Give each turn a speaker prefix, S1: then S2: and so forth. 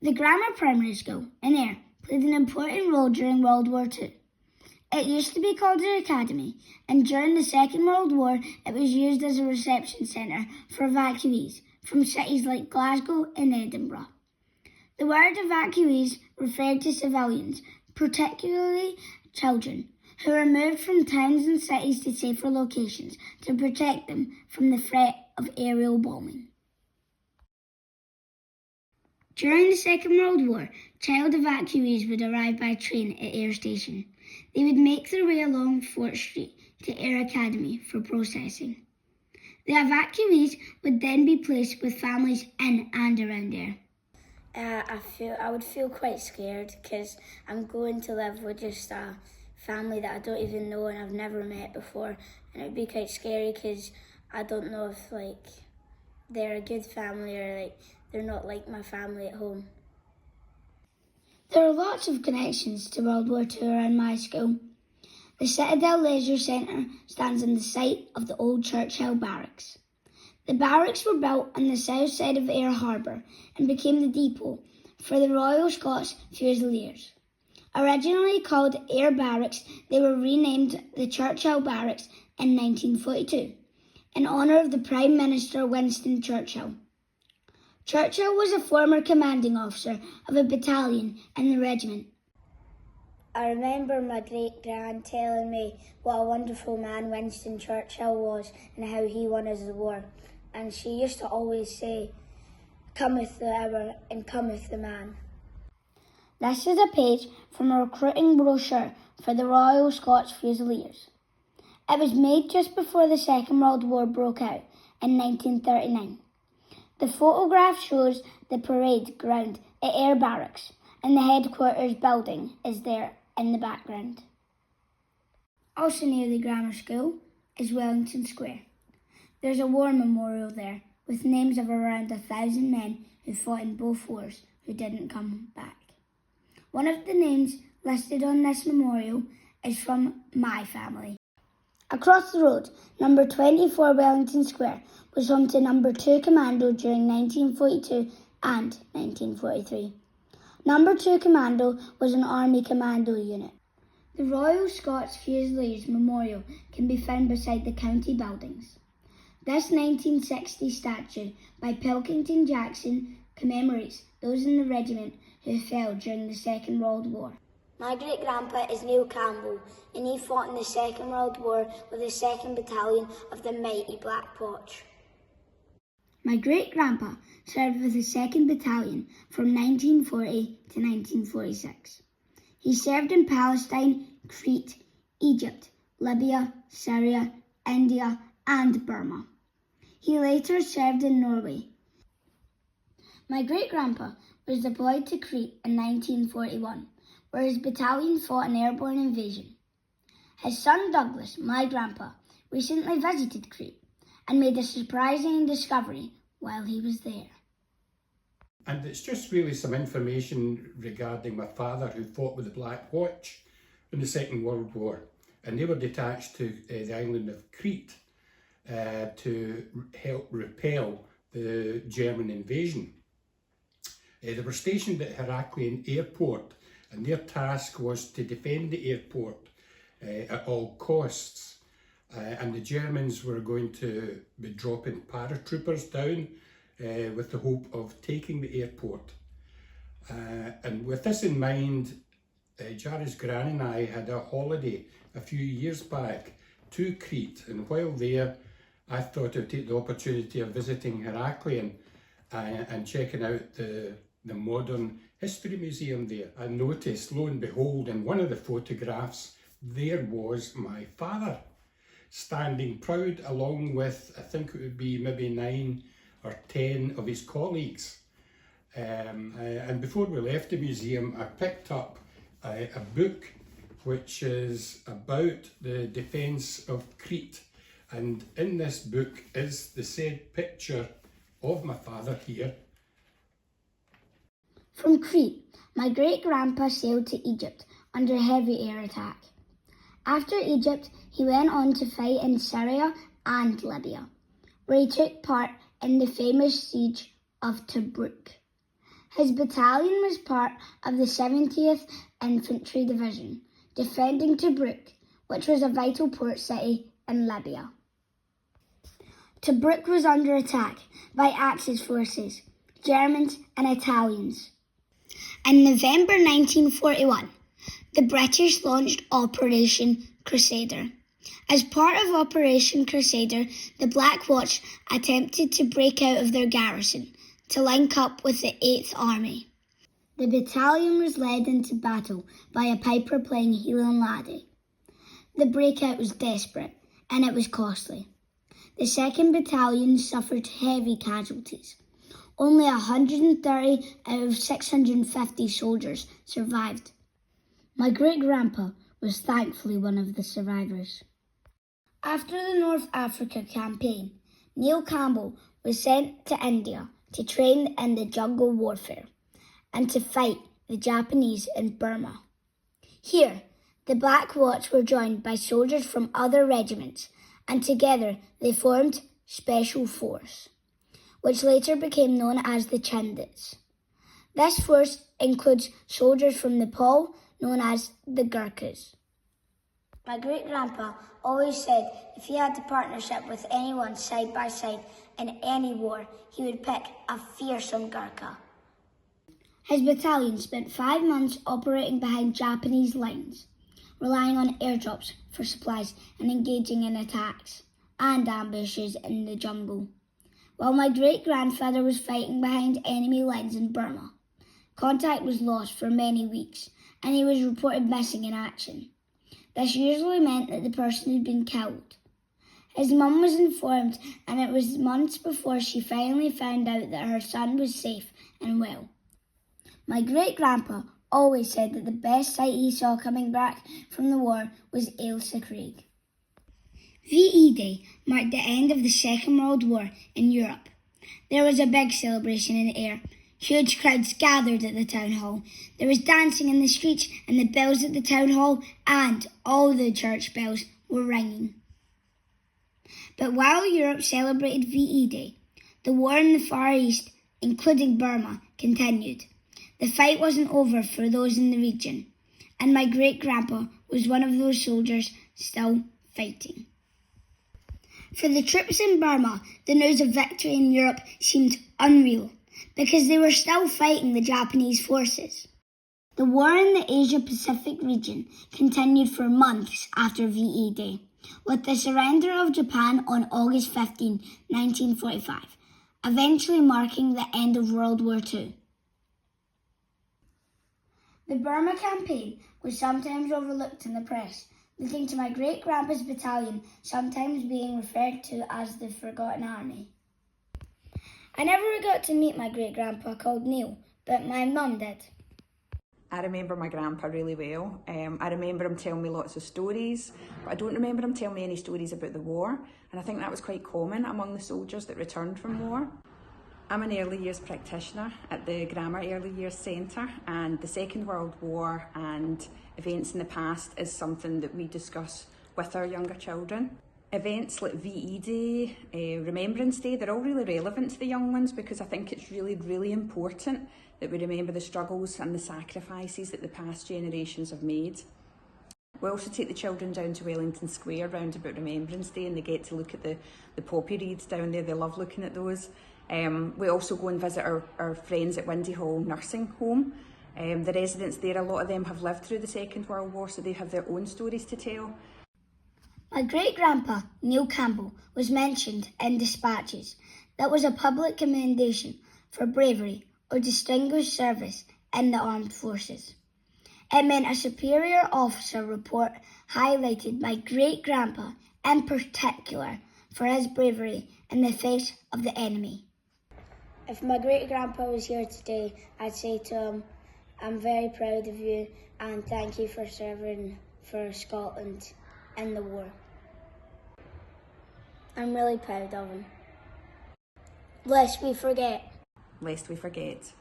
S1: The Grammar Primary School in Ayr played an important role during World War II. It used to be called an academy, and during the Second World War it was used as a reception centre for evacuees from cities like Glasgow and Edinburgh. The word evacuees referred to civilians, particularly children, who were moved from towns and cities to safer locations to protect them from the threat of aerial bombing. During the Second World War, child evacuees would arrive by train at Ayr Station. They would make their way along Fort Street to Ayr Academy for processing. The evacuees would then be placed with families in and around Ayr.
S2: I would feel quite scared because I'm going to live with just a family that I don't even know and I've never met before, and it'd be quite scary because I don't know if they're a good family or they're not like my family at home.
S1: There are lots of connections to World War II around my school. The Citadel Leisure Centre stands on the site of the old Churchill Barracks. The barracks were built on the south side of Ayr Harbour and became the depot for the Royal Scots Fusiliers. Originally called Ayr Barracks, they were renamed the Churchill Barracks in 1942 in honour of the Prime Minister Winston Churchill. Churchill was a former commanding officer of a battalion in the regiment.
S2: I remember my great-grand telling me what a wonderful man Winston Churchill was and how he won us the war. And she used to always say, "Cometh the hour and cometh the man."
S1: This is a page from a recruiting brochure for the Royal Scots Fusiliers. It was made just before the Second World War broke out in 1939. The photograph shows the parade ground at Ayr Barracks, and the headquarters building is there in the background. Also near the grammar school is Wellington Square. There's a war memorial there with names of around 1,000 men who fought in both wars who didn't come back. One of the names listed on this memorial is from my family. Across the road, number 24 Wellington Square was home to number 2 Commando during 1942 and 1943. Number 2 Commando was an army commando unit. The Royal Scots Fusiliers Memorial can be found beside the county buildings. This 1960 statue by Pilkington Jackson commemorates those in the regiment who fell during the Second World War.
S2: My great-grandpa is Neil Campbell, and he fought in the Second World War with the 2nd Battalion of the mighty Black Watch.
S1: My great-grandpa served with the 2nd Battalion from 1940 to 1946. He served in Palestine, Crete, Egypt, Libya, Syria, India and Burma. He later served in Norway. My great-grandpa was deployed to Crete in 1941, where his battalion fought an airborne invasion. His son Douglas, my grandpa, recently visited Crete and made a surprising discovery while he was there.
S3: And it's just really some information regarding my father, who fought with the Black Watch in the Second World War, and they were detached to the island of Crete to help repel the German invasion. They were stationed at Heraklion Airport, and their task was to defend the airport at all costs. And the Germans were going to be dropping paratroopers down with the hope of taking the airport. And with this in mind, Jara's gran and I had a holiday a few years back to Crete, and while there I thought I'd take the opportunity of visiting Heraklion and checking out the modern history museum there. I noticed, lo and behold, in one of the photographs there was my father, standing proud along with, I think it would be maybe 9 or 10 of his colleagues. And before we left the museum, I picked up a book which is about the defence of Crete. And in this book is the said picture of my father here.
S1: From Crete, my great-grandpa sailed to Egypt under heavy air attack. After Egypt, he went on to fight in Syria and Libya, where he took part in the famous siege of Tobruk. His battalion was part of the 70th Infantry Division, defending Tobruk, which was a vital port city in Libya. Tobruk was under attack by Axis forces, Germans and Italians. In November 1941, the British launched Operation Crusader. As part of Operation Crusader, the Black Watch attempted to break out of their garrison to link up with the 8th Army. The battalion was led into battle by a piper playing Helan Laddie. The breakout was desperate and it was costly. The 2nd Battalion suffered heavy casualties. Only 130 out of 650 soldiers survived. My great-grandpa was thankfully one of the survivors. After the North Africa campaign, Neil Campbell was sent to India to train in the jungle warfare and to fight the Japanese in Burma. Here, the Black Watch were joined by soldiers from other regiments, and together they formed Special Force, which later became known as the Chindits. This force includes soldiers from Nepal known as the Gurkhas. My great-grandpa always said if he had a partnership with anyone side by side in any war, he would pick a fearsome Gurkha. His battalion spent 5 months operating behind Japanese lines, relying on airdrops for supplies and engaging in attacks and ambushes in the jungle. While my great-grandfather was fighting behind enemy lines in Burma, contact was lost for many weeks and he was reported missing in action. This usually meant that the person had been killed. His mum was informed, and it was months before she finally found out that her son was safe and well. My great-grandpa always said that the best sight he saw coming back from the war was Ailsa Craig. VE Day marked the end of the Second World War in Europe. There was a big celebration in the air. Huge crowds gathered at the town hall. There was dancing in the streets and the bells at the town hall and all the church bells were ringing. But while Europe celebrated VE Day, the war in the Far East, including Burma, continued. The fight wasn't over for those in the region, and my great-grandpa was one of those soldiers still fighting. For the troops in Burma, the news of victory in Europe seemed unreal, because they were still fighting the Japanese forces. The war in the Asia-Pacific region continued for months after VE Day, with the surrender of Japan on August 15, 1945, eventually marking the end of World War II. The Burma campaign was sometimes overlooked in the press, leading to my great-grandpa's battalion sometimes being referred to as the Forgotten Army. I never got to meet my great-grandpa called Neil, but my mum did.
S4: I remember my grandpa really well. I remember him telling me lots of stories, but I don't remember him telling me any stories about the war, and I think that was quite common among the soldiers that returned from war. I'm an early years practitioner at the Grammar Early Years Centre, and the Second World War and events in the past is something that we discuss with our younger children. Events like VE Day, Remembrance Day, they're all really relevant to the young ones because I think it's really, really important that we remember the struggles and the sacrifices that the past generations have made. We also take the children down to Wellington Square round about Remembrance Day and they get to look at the poppy reeds down there. They love looking at those. We also go and visit our friends at Windy Hall Nursing Home. The residents there, a lot of them have lived through the Second World War, so they have their own stories to tell.
S1: My great-grandpa, Neil Campbell, was mentioned in dispatches. That was a public commendation for bravery or distinguished service in the armed forces. It meant a superior officer report highlighted my great-grandpa in particular for his bravery in the face of the enemy.
S2: If my great-grandpa was here today, I'd say to him, I'm very proud of you and thank you for serving for Scotland in the war. I'm really proud of him. Lest we forget.
S4: Lest we forget.